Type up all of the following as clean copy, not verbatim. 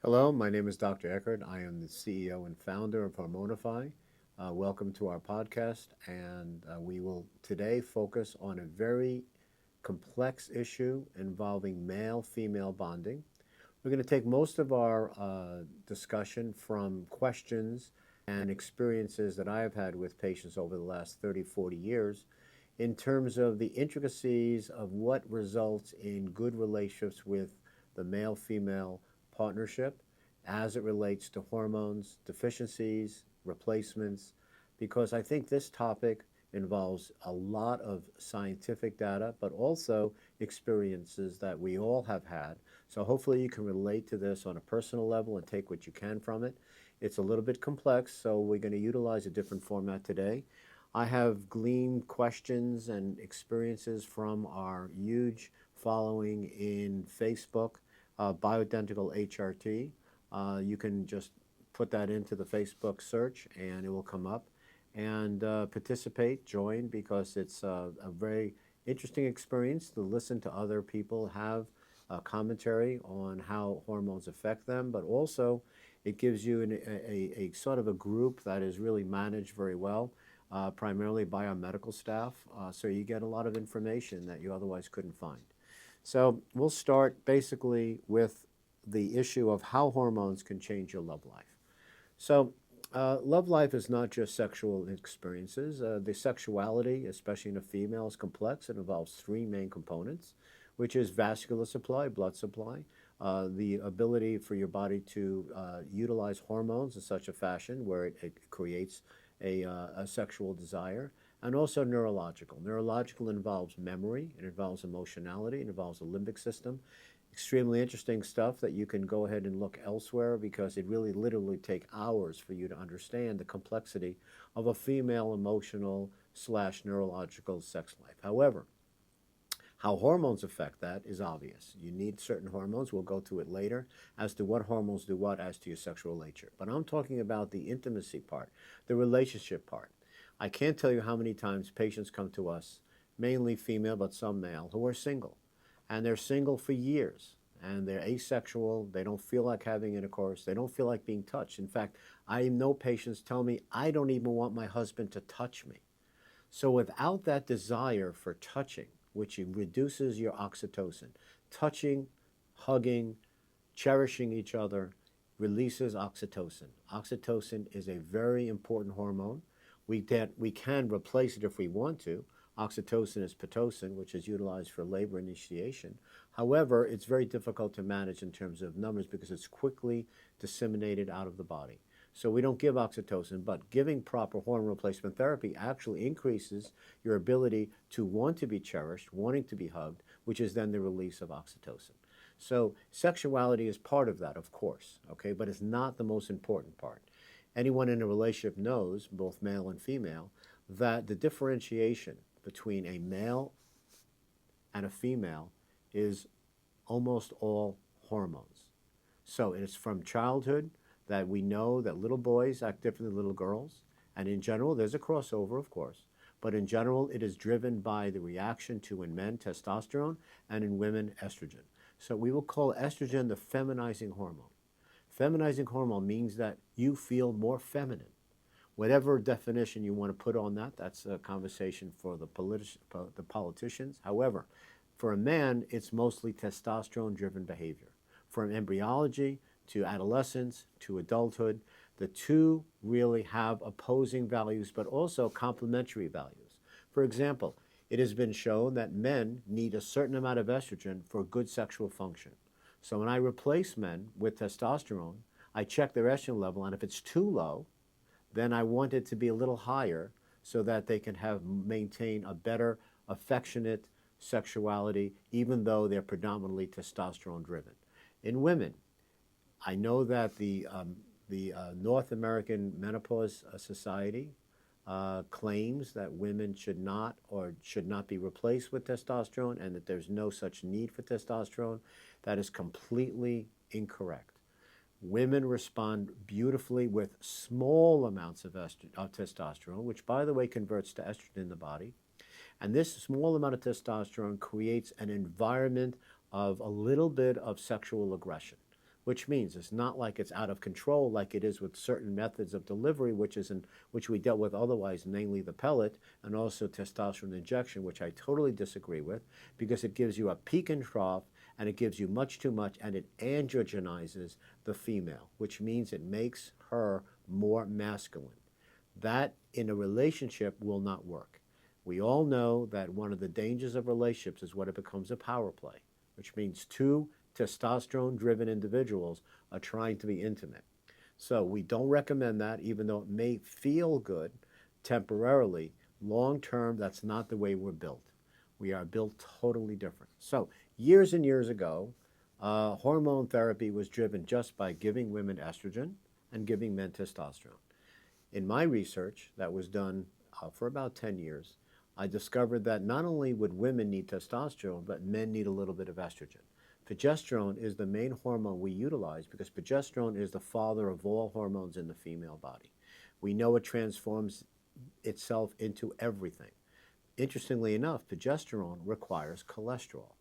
Hello, my name is Dr. Eckert. I am the CEO and founder of Hormonify. Welcome to our podcast, and we will today focus on a very complex issue involving male-female bonding. We're going to take most of our discussion from questions and experiences that I have had with patients over the last 30, 40 years in terms of the intricacies of what results in good relationships with the male-female partnership as it relates to hormones, deficiencies, replacements, because I think this topic involves a lot of scientific data, but also experiences that we all have had. So hopefully you can relate to this on a personal level and take what you can from it. It's a little bit complex, so we're going to utilize a different format today. I have gleaned questions and experiences from our huge following in Facebook, Bioidentical HRT. You can just put that into the Facebook search and it will come up. And participate, join, because it's a very interesting experience to listen to other people have commentary on how hormones affect them, but also it gives you a sort of a group that is really managed very well, primarily by our medical staff. So you get a lot of information that you otherwise couldn't find. So we'll start basically with the issue of how hormones can change your love life. So love life is not just sexual experiences. The sexuality, especially in a female, is complex. It involves three main components, which is vascular supply, blood supply, the ability for your body to utilize hormones in such a fashion where it creates a sexual desire, and also neurological. Neurological involves memory, it involves emotionality, it involves the limbic system. Extremely interesting stuff that you can go ahead and look elsewhere because it really literally take hours for you to understand the complexity of a female emotional slash neurological sex life. However, how hormones affect that is obvious. You need certain hormones. We'll go to it later as to what hormones do what as to your sexual nature. But I'm talking about the intimacy part, the relationship part. I can't tell you how many times patients come to us, mainly female, but some male, who are single. And they're single for years. And they're asexual. They don't feel like having intercourse. They don't feel like being touched. In fact, I know patients tell me, I don't even want my husband to touch me. So without that desire for touching, which reduces your oxytocin, touching, hugging, cherishing each other releases oxytocin. Oxytocin is a very important hormone. We can replace it if we want to. Oxytocin is Pitocin, which is utilized for labor initiation. However, it's very difficult to manage in terms of numbers because it's quickly disseminated out of the body. So we don't give oxytocin, but giving proper hormone replacement therapy actually increases your ability to want to be cherished, wanting to be hugged, which is then the release of oxytocin. So sexuality is part of that, of course, okay, but it's not the most important part. Anyone in a relationship knows, both male and female, that the differentiation between a male and a female is almost all hormones. So it's from childhood that we know that little boys act differently than little girls. And in general, there's a crossover, of course. But in general, it is driven by the reaction to, in men, testosterone, and in women, estrogen. So we will call estrogen the feminizing hormone. Feminizing hormone means that you feel more feminine. Whatever definition you want to put on that, that's a conversation for the politicians. However, for a man, it's mostly testosterone-driven behavior. From embryology to adolescence to adulthood, the two really have opposing values but also complementary values. For example, it has been shown that men need a certain amount of estrogen for good sexual function. So when I replace men with testosterone, I check their estrogen level, and if it's too low, then I want it to be a little higher so that they can maintain a better affectionate sexuality, even though they're predominantly testosterone driven. In women, I know that the North American Menopause Society claims that women should not be replaced with testosterone and that there's no such need for testosterone. That is completely incorrect. Women respond beautifully with small amounts of testosterone, which, by the way, converts to estrogen in the body. And this small amount of testosterone creates an environment of a little bit of sexual aggression. which means it's not like it's out of control like it is with certain methods of delivery, which we dealt with otherwise, namely the pellet and also testosterone injection, which I totally disagree with, because it gives you a peak and trough, and it gives you much too much, and it androgenizes the female, which means it makes her more masculine. That in a relationship will not work. We all know that one of the dangers of relationships is when it becomes a power play, which means two testosterone driven individuals are trying to be intimate. So we don't recommend that, even though it may feel good temporarily. Long term, that's not the way we're built. We are built totally different. So years and years ago, hormone therapy was driven just by giving women estrogen and giving men testosterone. In my research that was done for about 10 years, I discovered that not only would women need testosterone, but men need a little bit of estrogen. Progesterone is the main hormone we utilize because progesterone is the father of all hormones in the female body. We know it transforms itself into everything. Interestingly enough, progesterone requires cholesterol.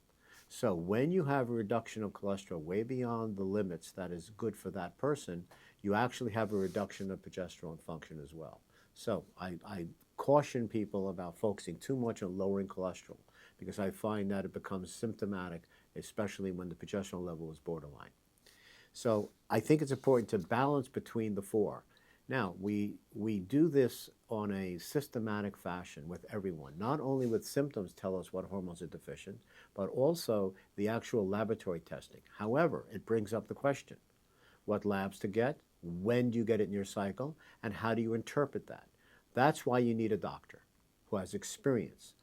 So when you have a reduction of cholesterol way beyond the limits that is good for that person, you actually have a reduction of progesterone function as well. So I caution people about focusing too much on lowering cholesterol because I find that it becomes symptomatic, especially when the progesterone level is borderline. So I think it's important to balance between the four. Now, we do this on a systematic fashion with everyone, not only with symptoms tell us what hormones are deficient, but also the actual laboratory testing. However, it brings up the question, what labs to get, when do you get it in your cycle, and how do you interpret that? That's why you need a doctor who has experience.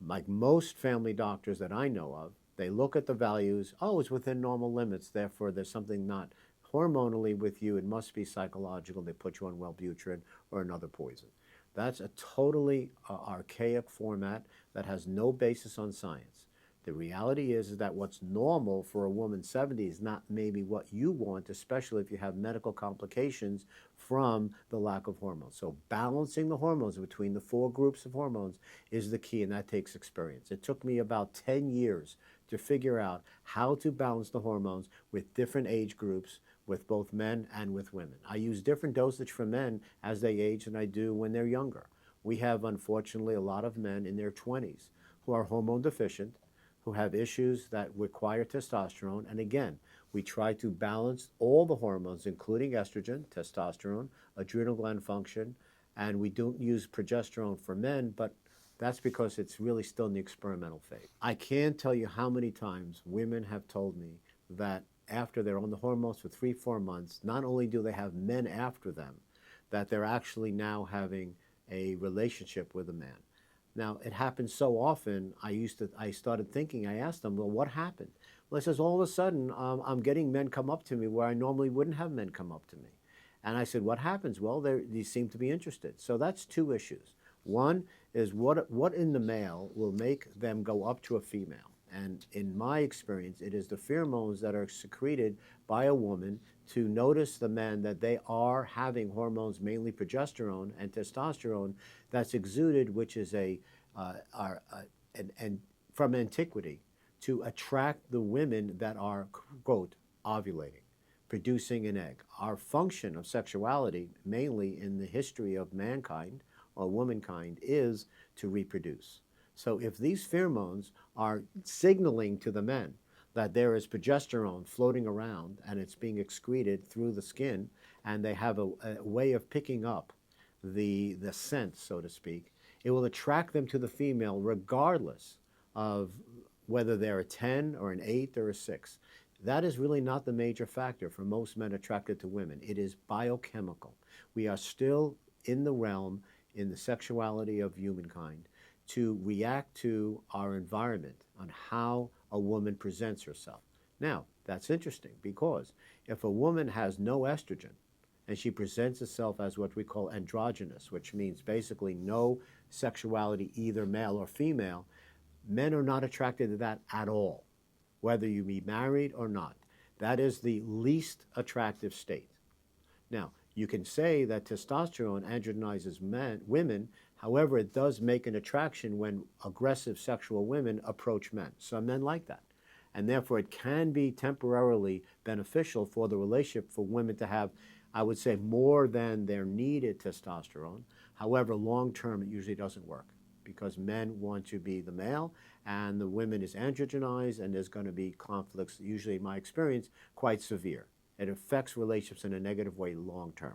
Like most family doctors that I know of, they look at the values, oh, it's within normal limits, therefore there's something not hormonally with you, it must be psychological, they put you on Wellbutrin or another poison. That's a totally archaic format that has no basis on science. The reality is that what's normal for a woman 70 is not maybe what you want, especially if you have medical complications from the lack of hormones. So balancing the hormones between the four groups of hormones is the key, and that takes experience. It took me about 10 years to figure out how to balance the hormones with different age groups, with both men and with women. I use different dosage for men as they age than I do when they're younger. We have, unfortunately, a lot of men in their 20s who are hormone deficient, who have issues that require testosterone. And again, we try to balance all the hormones, including estrogen, testosterone, adrenal gland function, and we don't use progesterone for men, but that's because it's really still in the experimental phase. I can't tell you how many times women have told me that after they're on the hormones for 3-4 months, not only do they have men after them, that they're actually now having a relationship with a man. Now, it happens so often, I started thinking, I asked them, well, what happened? Well, it says, all of a sudden, I'm getting men come up to me where I normally wouldn't have men come up to me. And I said, what happens? Well, they seem to be interested. So that's two issues. One is what in the male will make them go up to a female? And in my experience, it is the pheromones that are secreted by a woman to notice the men that they are having hormones, mainly progesterone and testosterone, that's exuded, which is and from antiquity, to attract the women that are, quote, ovulating, producing an egg. Our function of sexuality, mainly in the history of mankind or womankind, is to reproduce. So if these pheromones are signaling to the men that there is progesterone floating around and it's being excreted through the skin, and they have a way of picking up the scent, so to speak, it will attract them to the female regardless of whether they're a 10 or an 8 or a 6. That is really not the major factor for most men attracted to women. It is biochemical. We are still in the realm, in the sexuality of humankind, to react to our environment on how a woman presents herself. Now, that's interesting because if a woman has no estrogen and she presents herself as what we call androgynous, which means basically no sexuality, either male or female, men are not attracted to that at all, whether you be married or not. That is the least attractive state. Now, you can say that testosterone androgenizes women. However, it does make an attraction when aggressive sexual women approach men. Some men like that. And therefore, it can be temporarily beneficial for the relationship for women to have, I would say, more than their needed testosterone. However, long term, it usually doesn't work because men want to be the male and the women is androgenized, and there's going to be conflicts, usually in my experience, quite severe. It affects relationships in a negative way long term.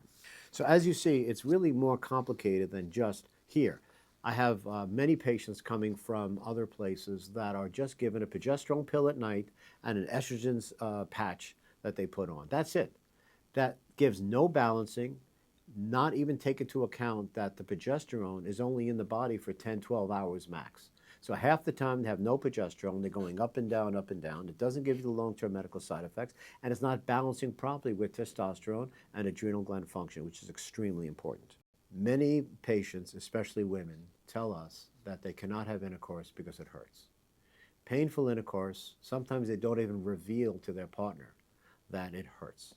So as you see, it's really more complicated than just here. I have many patients coming from other places that are just given a progesterone pill at night and an estrogen patch that they put on. That's it. That gives no balancing, not even take into account that the progesterone is only in the body for 10, 12 hours max. So half the time they have no progesterone, they're going up and down, up and down. It doesn't give you the long-term medical side effects, and it's not balancing properly with testosterone and adrenal gland function, which is extremely important. Many patients, especially women, tell us that they cannot have intercourse because it hurts. Painful intercourse, sometimes they don't even reveal to their partner that it hurts.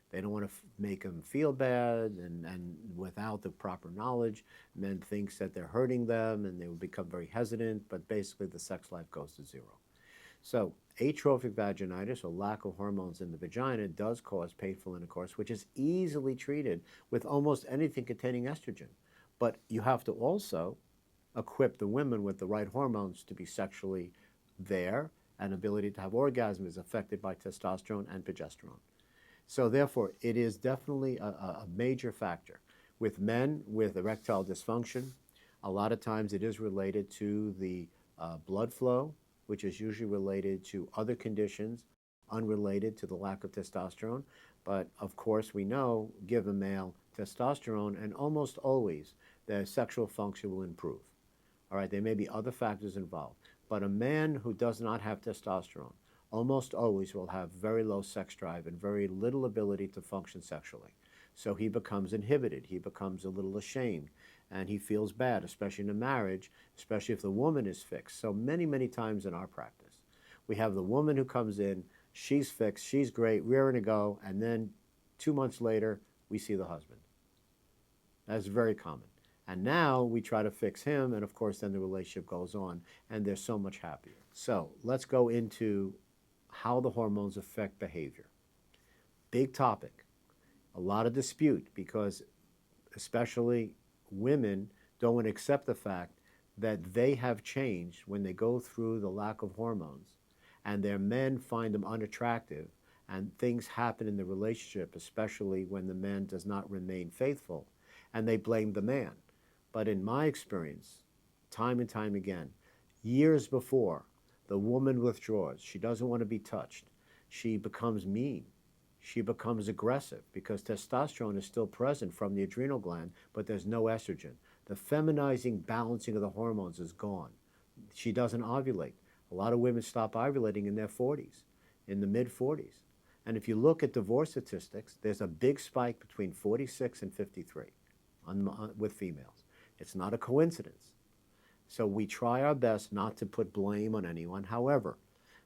They don't want to make them feel bad, and without the proper knowledge, men thinks that they're hurting them and they will become very hesitant, but basically the sex life goes to zero. So atrophic vaginitis, or lack of hormones in the vagina, does cause painful intercourse, which is easily treated with almost anything containing estrogen. But you have to also equip the women with the right hormones to be sexually there, and ability to have orgasm is affected by testosterone and progesterone. So therefore, it is definitely a major factor. With men with erectile dysfunction, a lot of times it is related to the blood flow, which is usually related to other conditions unrelated to the lack of testosterone. But of course, we know, give a male testosterone, and almost always their sexual function will improve. All right, there may be other factors involved, but a man who does not have testosterone almost always will have very low sex drive and very little ability to function sexually. So he becomes inhibited, he becomes a little ashamed, and he feels bad, especially in a marriage, especially if the woman is fixed. So many, many times in our practice, we have the woman who comes in, she's fixed, she's great, rearing to go, and then 2 months later, we see the husband. That's very common. And now we try to fix him, and of course then the relationship goes on, and they're so much happier. So let's go into how the hormones affect behavior. Big topic. A lot of dispute because especially women don't want to accept the fact that they have changed when they go through the lack of hormones, and their men find them unattractive, and things happen in the relationship, especially when the man does not remain faithful, and they blame the man. But in my experience, time and time again, years before, the woman withdraws. She doesn't want to be touched. She becomes mean. She becomes aggressive because testosterone is still present from the adrenal gland, but there's no estrogen. The feminizing balancing of the hormones is gone. She doesn't ovulate. A lot of women stop ovulating in their 40s, in the mid-40s. And if you look at divorce statistics, there's a big spike between 46 and 53 with females. It's not a coincidence. So we try our best not to put blame on anyone. However,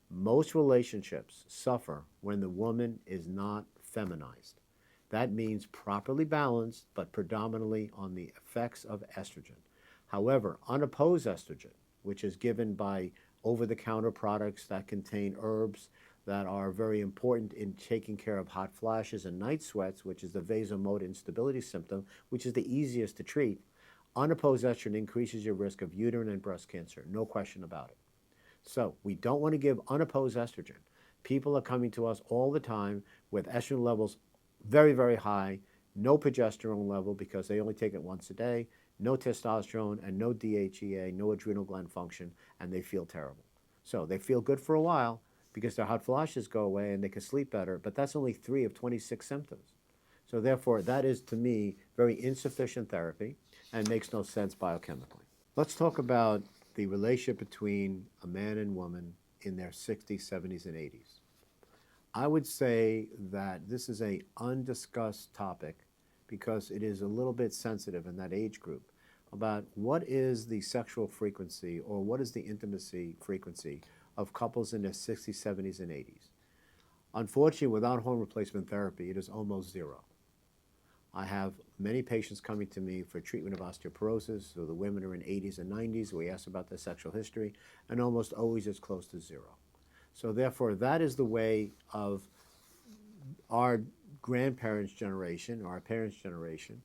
most relationships suffer when the woman is not feminized. That means properly balanced, but predominantly on the effects of estrogen. However, unopposed estrogen, which is given by over-the-counter products that contain herbs that are very important in taking care of hot flashes and night sweats, which is the vasomotor instability symptom, which is the easiest to treat, unopposed estrogen increases your risk of uterine and breast cancer, no question about it. So we don't want to give unopposed estrogen. People are coming to us all the time with estrogen levels very, very high, no progesterone level because they only take it once a day, no testosterone and no DHEA, no adrenal gland function, and they feel terrible. So they feel good for a while because their hot flashes go away and they can sleep better, but that's only 3 of 26 symptoms. So therefore, that is, to me, very insufficient therapy and makes no sense biochemically. Let's talk about the relationship between a man and woman in their 60s, 70s, and 80s. I would say that this is an undiscussed topic because it is a little bit sensitive in that age group about what is the sexual frequency or what is the intimacy frequency of couples in their 60s, 70s, and 80s. Unfortunately, without hormone replacement therapy, it is almost zero. I have many patients coming to me for treatment of osteoporosis, so the women are in 80s and 90s. We ask about their sexual history, and almost always it's close to zero. So therefore, that is the way of our grandparents' generation, or our parents' generation,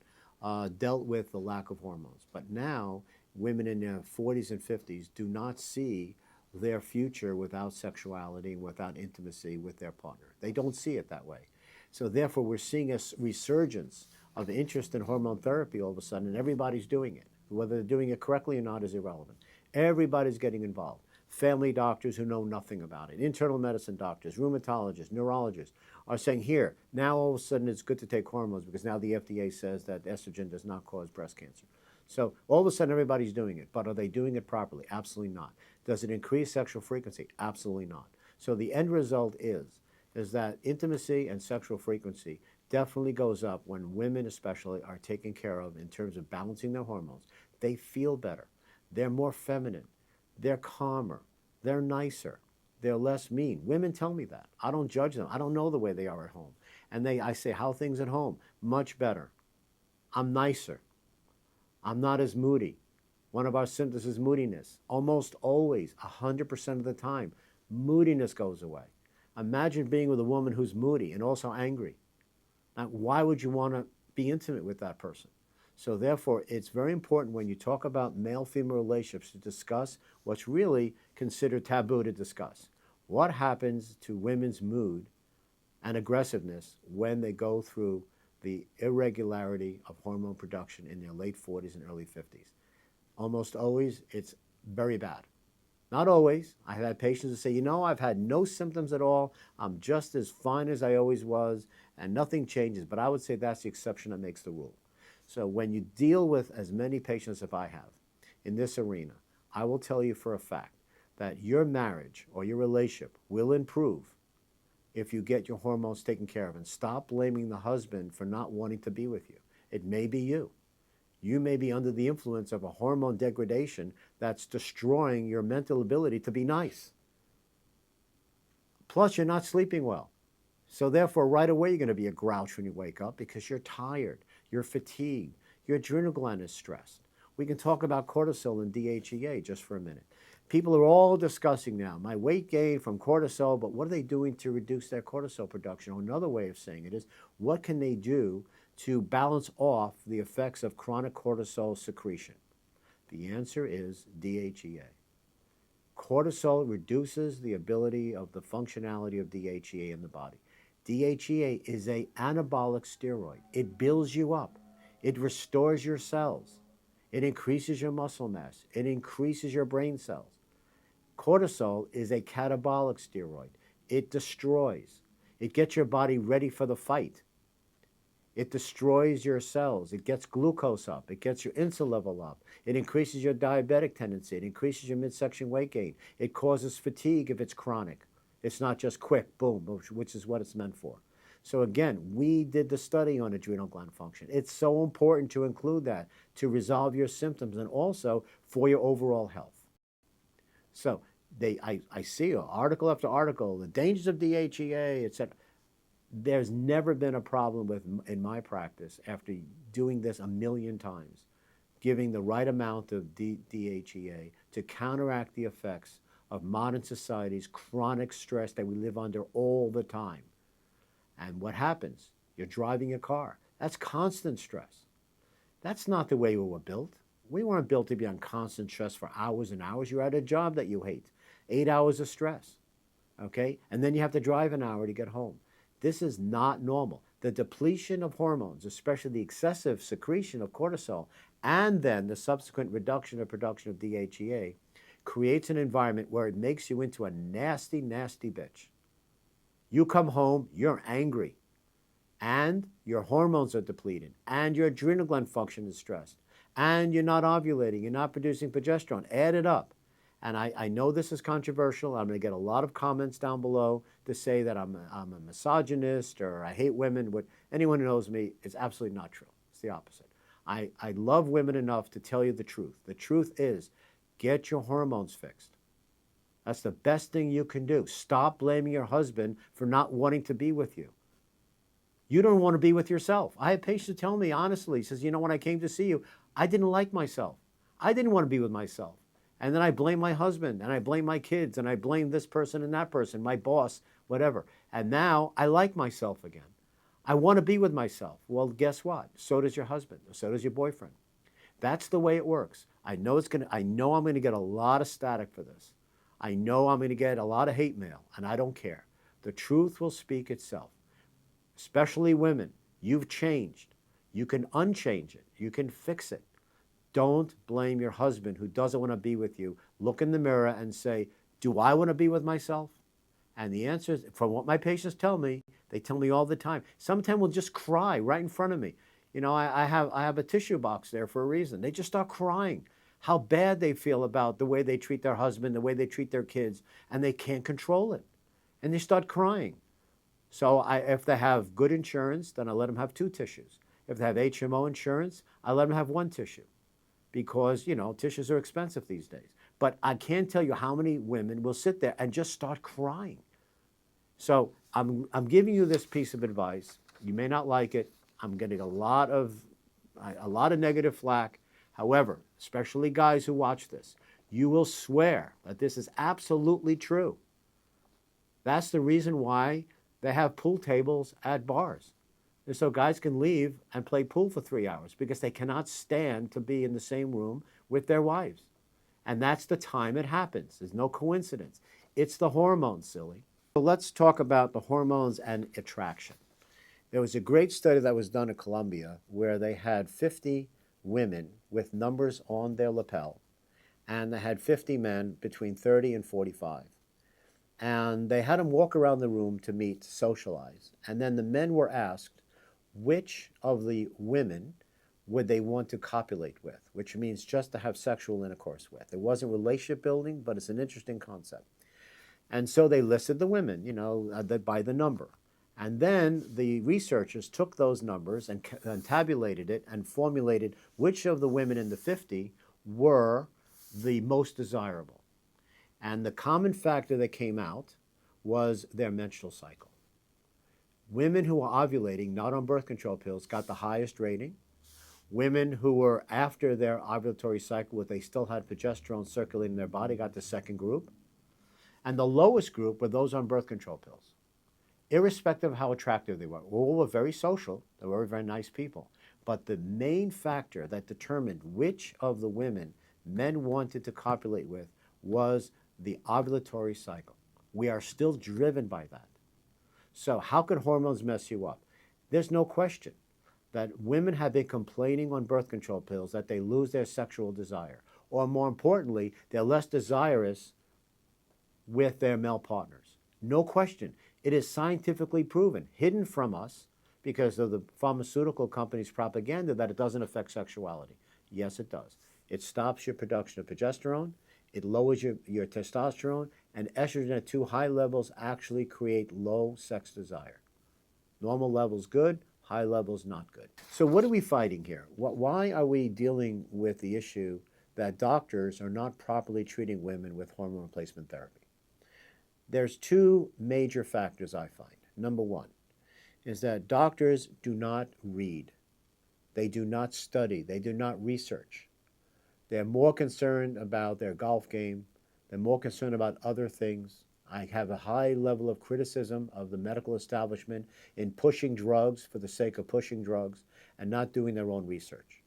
dealt with the lack of hormones. But now, women in their 40s and 50s do not see their future without sexuality and without intimacy with their partner. They don't see it that way. So therefore, we're seeing a resurgence of interest in hormone therapy all of a sudden, and everybody's doing it. Whether they're doing it correctly or not is irrelevant. Everybody's getting involved. Family doctors who know nothing about it, internal medicine doctors, rheumatologists, neurologists are saying, here, now all of a sudden it's good to take hormones because now the FDA says that estrogen does not cause breast cancer. So all of a sudden everybody's doing it, but are they doing it properly? Absolutely not. Does it increase sexual frequency? Absolutely not. So the end result is that intimacy and sexual frequency definitely goes up when women especially are taken care of in terms of balancing their hormones. They feel better. They're more feminine. They're calmer. They're nicer. They're less mean. Women tell me that. I don't judge them. I don't know the way they are at home. And I say, how are things at home? Much better. I'm nicer. I'm not as moody. One of our symptoms is moodiness. Almost always, 100% of the time, moodiness goes away. Imagine being with a woman who's moody and also angry. Now, why would you want to be intimate with that person? So therefore, it's very important when you talk about male-female relationships to discuss what's really considered taboo to discuss. What happens to women's mood and aggressiveness when they go through the irregularity of hormone production in their late 40s and early 50s? Almost always, it's very bad. Not always. I've had patients that say, you know, I've had no symptoms at all. I'm just as fine as I always was, and nothing changes. But I would say that's the exception that makes the rule. So when you deal with as many patients as I have in this arena, I will tell you for a fact that your marriage or your relationship will improve if you get your hormones taken care of and stop blaming the husband for not wanting to be with you. It may be you. You may be under the influence of a hormone degradation that's destroying your mental ability to be nice. Plus, you're not sleeping well. So therefore, right away, you're going to be a grouch when you wake up because you're tired, you're fatigued, your adrenal gland is stressed. We can talk about cortisol and DHEA just for a minute. People are all discussing now, my weight gain from cortisol, but what are they doing to reduce their cortisol production? Or another way of saying it is, what can they do to balance off the effects of chronic cortisol secretion? The answer is DHEA. Cortisol reduces the ability of the functionality of DHEA in the body. DHEA is an anabolic steroid. It builds you up. It restores your cells. It increases your muscle mass. It increases your brain cells. Cortisol is a catabolic steroid. It destroys. It gets your body ready for the fight. It destroys your cells. It gets glucose up. It gets your insulin level up. It increases your diabetic tendency. It increases your midsection weight gain. It causes fatigue if it's chronic. It's not just quick, boom, which is what it's meant for. So again, we did the study on adrenal gland function. It's so important to include that to resolve your symptoms and also for your overall health. So I see article after article, the dangers of DHEA, etc. There's never been a problem in my practice after doing this a million times, giving the right amount of DHEA to counteract the effects of modern society's chronic stress that we live under all the time. And what happens? You're driving a car. That's constant stress. That's not the way we were built. We weren't built to be on constant stress for hours and hours. You're at a job that you hate. 8 hours of stress, okay? And then you have to drive an hour to get home. This is not normal. The depletion of hormones, especially the excessive secretion of cortisol, and then the subsequent reduction of production of DHEA, creates an environment where it makes you into a nasty, nasty bitch. You come home, you're angry, and your hormones are depleted, and your adrenal gland function is stressed, and you're not ovulating, you're not producing progesterone. Add it up. And I know this is controversial. I'm going to get a lot of comments down below to say that I'm a misogynist or I hate women. But anyone who knows me, it's absolutely not true. It's the opposite. I love women enough to tell you the truth. The truth is, get your hormones fixed. That's the best thing you can do. Stop blaming your husband for not wanting to be with you. You don't want to be with yourself. I have patients tell me honestly, he says, you know, when I came to see you, I didn't like myself. I didn't want to be with myself. And then I blame my husband, and I blame my kids, and I blame this person and that person, my boss, whatever. And now I like myself again. I want to be with myself. Well, guess what? So does your husband, or so does your boyfriend. That's the way it works. I know I'm gonna get a lot of static for this. I know I'm gonna get a lot of hate mail, and I don't care. The truth will speak itself. Especially women, you've changed. You can unchange it. You can fix it. Don't blame your husband who doesn't want to be with you. Look in the mirror and say, do I want to be with myself? And the answer is, from what my patients tell me, they tell me all the time. Sometimes we'll just cry right in front of me. You know, I have a tissue box there for a reason. They just start crying how bad they feel about the way they treat their husband, the way they treat their kids, and they can't control it. And they start crying. So if they have good insurance, then I let them have 2 tissues. If they have HMO insurance, I let them have 1 tissue because, you know, tissues are expensive these days. But I can't tell you how many women will sit there and just start crying. So I'm giving you this piece of advice. You may not like it. I'm getting a lot of negative flack. However, especially guys who watch this, you will swear that this is absolutely true. That's the reason why they have pool tables at bars. And so guys can leave and play pool for 3 hours because they cannot stand to be in the same room with their wives. And that's the time it happens. There's no coincidence. It's the hormones, silly. So let's talk about the hormones and attraction. There was a great study that was done at Columbia where they had 50 women with numbers on their lapel, and they had 50 men between 30 and 45. And they had them walk around the room to meet, to socialize. And then the men were asked which of the women would they want to copulate with, which means just to have sexual intercourse with. It wasn't relationship building, but it's an interesting concept. And so they listed the women, you know, by the number. And then the researchers took those numbers and tabulated it and formulated which of the women in the 50 were the most desirable. And the common factor that came out was their menstrual cycle. Women who were ovulating, not on birth control pills, got the highest rating. Women who were after their ovulatory cycle, but they still had progesterone circulating in their body, got the second group. And the lowest group were those on birth control pills, irrespective of how attractive they were. All were very social. They were very nice people. But the main factor that determined which of the women men wanted to copulate with was the ovulatory cycle. We are still driven by that. So how could hormones mess you up? There's no question that women have been complaining on birth control pills that they lose their sexual desire. Or more importantly, they're less desirous with their male partners. No question. It is scientifically proven, hidden from us because of the pharmaceutical company's propaganda that it doesn't affect sexuality. Yes, it does. It stops your production of progesterone, it lowers your testosterone, and estrogen at too high levels actually create low sex desire. Normal levels good, high levels not good. So what are we fighting here? Why are we dealing with the issue that doctors are not properly treating women with hormone replacement therapy? There's 2 major factors I find. Number 1 is that doctors do not read. They do not study. They do not research. They're more concerned about their golf game. They're more concerned about other things. I have a high level of criticism of the medical establishment in pushing drugs for the sake of pushing drugs and not doing their own research.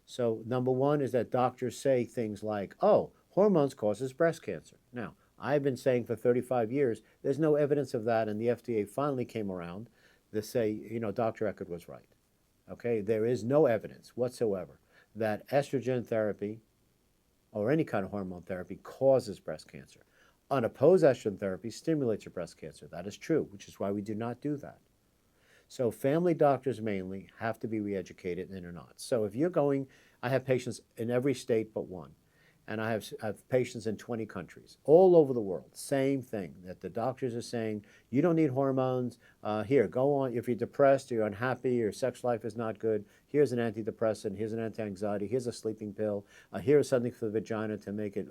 So number 1 is that doctors say things like, oh, hormones causes breast cancer. Now, I've been saying for 35 years, there's no evidence of that, and the FDA finally came around to say, you know, Dr. Eckert was right. Okay, there is no evidence whatsoever that estrogen therapy or any kind of hormone therapy causes breast cancer. Unopposed estrogen therapy stimulates your breast cancer. That is true, which is why we do not do that. So family doctors mainly have to be re-educated and are not. So if you're going, I have patients in every state but one. And I have patients in 20 countries, all over the world. Same thing, that the doctors are saying, you don't need hormones. Here, go on. If you're depressed, or you're unhappy, your sex life is not good, here's an antidepressant, here's an anti-anxiety, here's a sleeping pill, here's something for the vagina to make it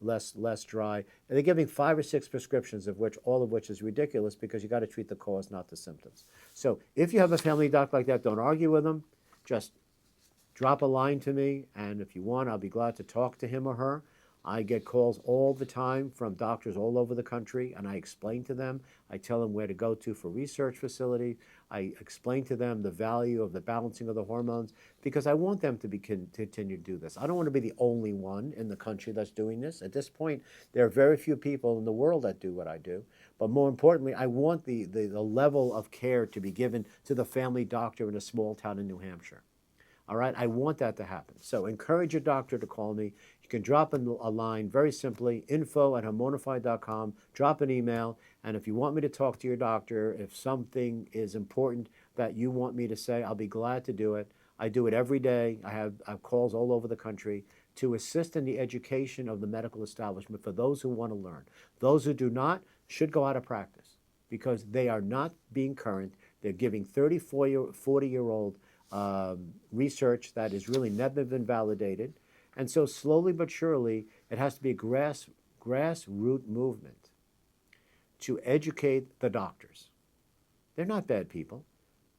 less dry. And they're giving 5 or 6 prescriptions, all of which is ridiculous because you got to treat the cause, not the symptoms. So if you have a family doc like that, don't argue with them. Just drop a line to me, and if you want, I'll be glad to talk to him or her. I get calls all the time from doctors all over the country, and I explain to them. I tell them where to go to for research facility. I explain to them the value of the balancing of the hormones because I want them to continue to do this. I don't want to be the only one in the country that's doing this. At this point, there are very few people in the world that do what I do. But more importantly, I want the level of care to be given to the family doctor in a small town in New Hampshire. All right, I want that to happen. So encourage your doctor to call me. You can drop in a line very simply, info@hormonify.com, drop an email, and if you want me to talk to your doctor, if something is important that you want me to say, I'll be glad to do it. I do it every day. I have calls all over the country to assist in the education of the medical establishment for those who want to learn. Those who do not should go out of practice because they are not being current. They're giving 30, 40-year-old research that has really never been validated. And so slowly but surely, it has to be a grassroots movement to educate the doctors. They're not bad people.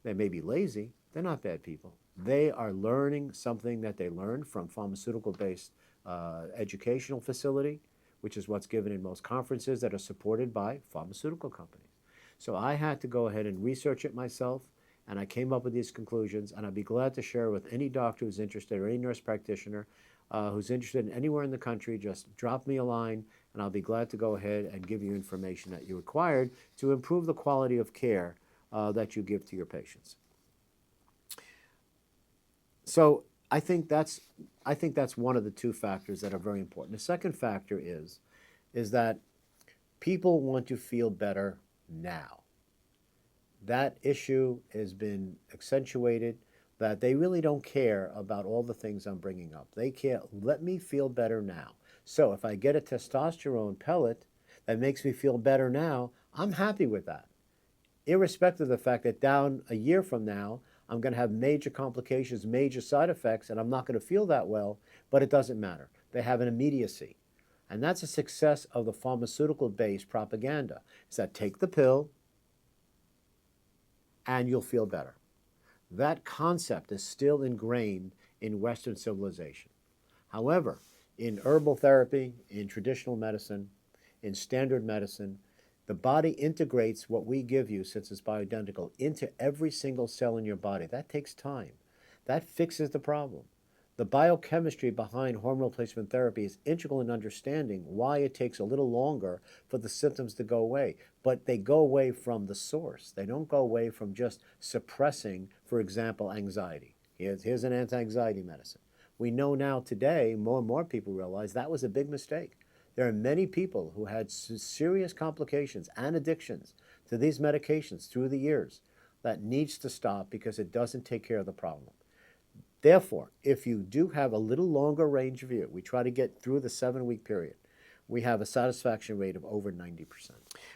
They may be lazy. They're not bad people. They are learning something that they learned from pharmaceutical-based educational facility, which is what's given in most conferences that are supported by pharmaceutical companies. So I had to go ahead and research it myself, and I came up with these conclusions, and I'd be glad to share with any doctor who's interested or any nurse practitioner who's interested in anywhere in the country. Just drop me a line, and I'll be glad to go ahead and give you information that you required to improve the quality of care that you give to your patients. So I think that's one of the two factors that are very important. The second factor is that people want to feel better now. That issue has been accentuated that they really don't care about all the things I'm bringing up. They care, let me feel better now. So if I get a testosterone pellet that makes me feel better now, I'm happy with that. Irrespective of the fact that down a year from now, I'm going to have major complications, major side effects, and I'm not going to feel that well, but it doesn't matter. They have an immediacy. And that's a success of the pharmaceutical-based propaganda. Is that take the pill, and you'll feel better. That concept is still ingrained in Western civilization. However, in herbal therapy, in traditional medicine, in standard medicine, the body integrates what we give you, since it's bioidentical, into every single cell in your body. That takes time. That fixes the problem. The biochemistry behind hormone replacement therapy is integral in understanding why it takes a little longer for the symptoms to go away. But they go away from the source. They don't go away from just suppressing, for example, anxiety. Here's an anti-anxiety medicine. We know now today, more and more people realize that was a big mistake. There are many people who had serious complications and addictions to these medications through the years that needs to stop because it doesn't take care of the problem. Therefore, if you do have a little longer range of view, we try to get through the 7-week period, we have a satisfaction rate of over 90%.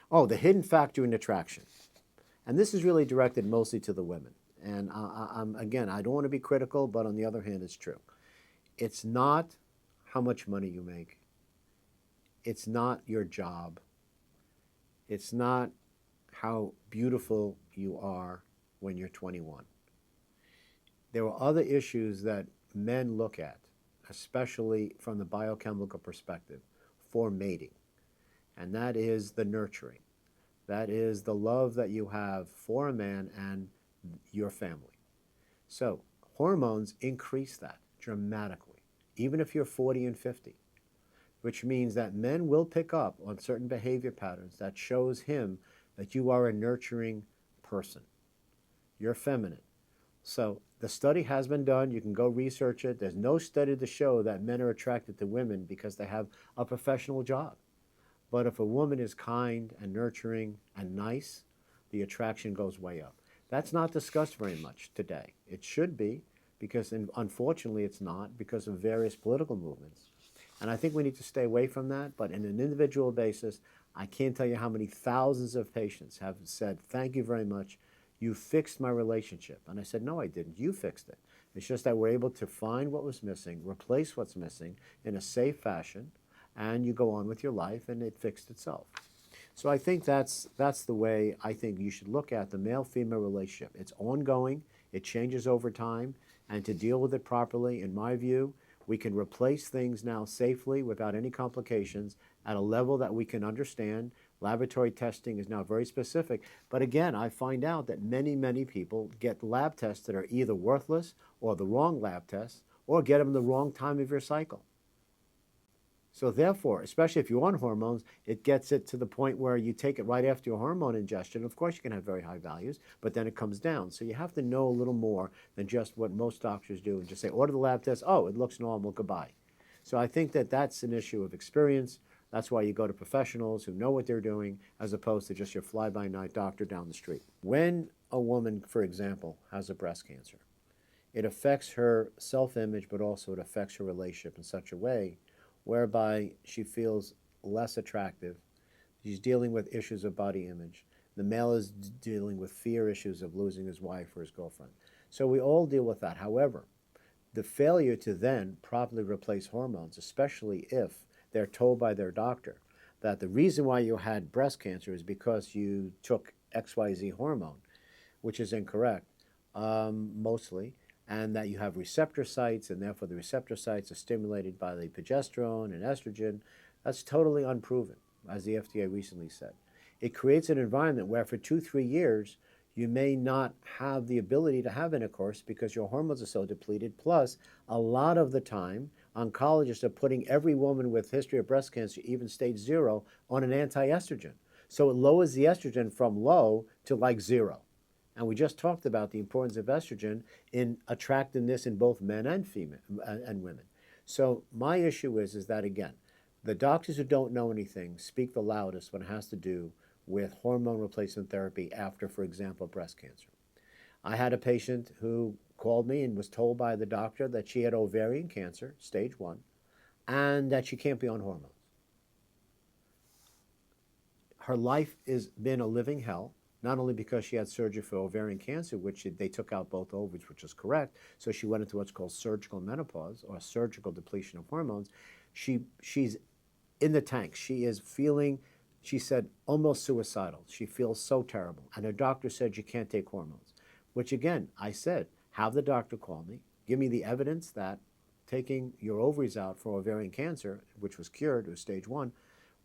Oh, the hidden factor in attraction. And this is really directed mostly to the women. And again, I don't want to be critical, but on the other hand, it's true. It's not how much money you make. It's not your job. It's not how beautiful you are when you're 21. There are other issues that men look at, especially from the biochemical perspective, for mating. And that is the nurturing. That is the love that you have for a man and your family. So hormones increase that dramatically, even if you're 40 and 50, which means that men will pick up on certain behavior patterns that shows him that you are a nurturing person. You're feminine. So the study has been done. You can go research it. There's no study to show that men are attracted to women because they have a professional job. But if a woman is kind and nurturing and nice, the attraction goes way up. That's not discussed very much today. It should be, because unfortunately it's not, because of various political movements. And I think we need to stay away from that. But in an individual basis, I can't tell you how many thousands of patients have said, thank you very much. You fixed my relationship. And I said, no, I didn't. You fixed it. It's just that we're able to find what was missing, replace what's missing in a safe fashion, and you go on with your life, and it fixed itself. So I think that's the way I think you should look at the male-female relationship. It's ongoing. It changes over time. And to deal with it properly, in my view, We can replace things now safely without any complications at a level that we can understand. Laboratory testing is now very specific. But again, I find out that many people get lab tests that are either worthless or the wrong lab tests or get them the wrong time of your cycle. So therefore, especially if you're on hormones, it gets it to the point where you take it right after your hormone ingestion. Of course, you can have very high values, but then it comes down. So you have to know a little more than just what most doctors do and just say, order the lab test. Oh, it looks normal. Goodbye. So I think that that's an issue of experience. That's why you go to professionals who know what they're doing as opposed to just your fly-by-night doctor down the street. When a woman, for example, has a breast cancer, it affects her self-image, but also it affects her relationship in such a way whereby she feels less attractive. She's dealing with issues of body image. The male is dealing with fear issues of losing his wife or his girlfriend. So we all deal with that. However, the failure to then properly replace hormones, especially if they're told by their doctor that the reason why you had breast cancer is because you took XYZ hormone, which is incorrect, mostly, and that you have receptor sites, and therefore the receptor sites are stimulated by the progesterone and estrogen. That's totally unproven, as the FDA recently said. It creates an environment where for 2-3 years, you may not have the ability to have intercourse because your hormones are so depleted. Plus, a lot of the time, oncologists are putting every woman with history of breast cancer, even stage 0, on an anti-estrogen. So it lowers the estrogen from low to like 0. And we just talked about the importance of estrogen in attractiveness in both men and female and women. So my issue is that, again, the doctors who don't know anything speak the loudest when it has to do with hormone replacement therapy after, for example, breast cancer. I had a patient who called me and was told by the doctor that she had ovarian cancer, stage 1, and that she can't be on hormones. Her life has been a living hell. Not only because she had surgery for ovarian cancer, which they took out both ovaries, which is correct, so she went into what's called surgical menopause or surgical depletion of hormones. She's in the tank. She is feeling, she said, almost suicidal. She feels so terrible. And her doctor said, you can't take hormones, which again, I said, have the doctor call me, give me the evidence that taking your ovaries out for ovarian cancer, which was cured, it was stage 1,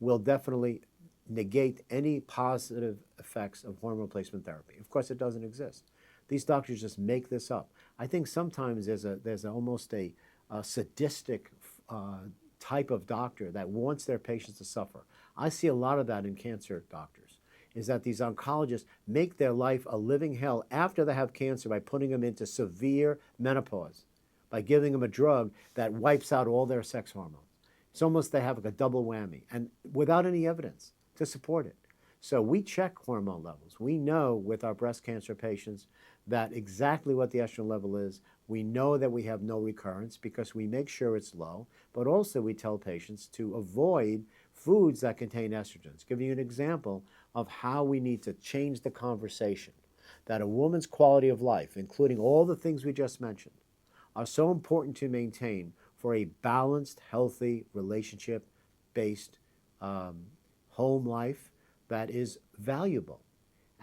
will definitely negate any positive effects of hormone replacement therapy. Of course, it doesn't exist. These doctors just make this up. I think sometimes there's almost a sadistic type of doctor that wants their patients to suffer. I see a lot of that in cancer doctors, is that these oncologists make their life a living hell after they have cancer by putting them into severe menopause, by giving them a drug that wipes out all their sex hormones. It's almost they have like a double whammy, and without any evidence to support it. So we check hormone levels. We know with our breast cancer patients that exactly what the estrogen level is. We know that we have no recurrence because we make sure it's low, but also we tell patients to avoid foods that contain estrogens. Give you an example of how we need to change the conversation, that a woman's quality of life, including all the things we just mentioned, are so important to maintain for a balanced, healthy, relationship-based home life that is valuable.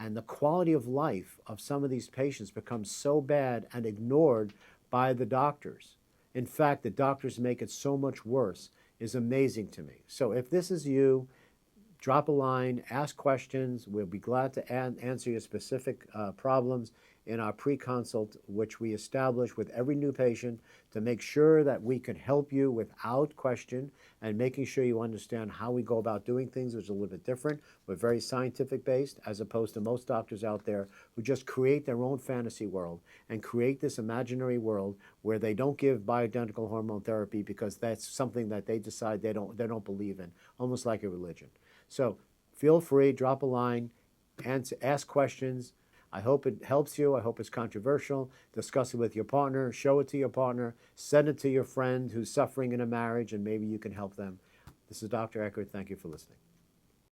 And the quality of life of some of these patients becomes so bad and ignored by the doctors. In fact, the doctors make it so much worse is amazing to me. So if this is you, drop a line, ask questions. We'll be glad to answer your specific problems in our pre-consult, which we establish with every new patient to make sure that we can help you without question and making sure you understand how we go about doing things, which is a little bit different. We're very scientific based, as opposed to most doctors out there who just create their own fantasy world and create this imaginary world where they don't give bioidentical hormone therapy because that's something that they decide they don't believe in, almost like a religion. So feel free, drop a line, ask questions. I hope it helps you. I hope it's controversial. Discuss it with your partner. Show it to your partner. Send it to your friend who's suffering in a marriage, and maybe you can help them. This is Dr. Eckert. Thank you for listening.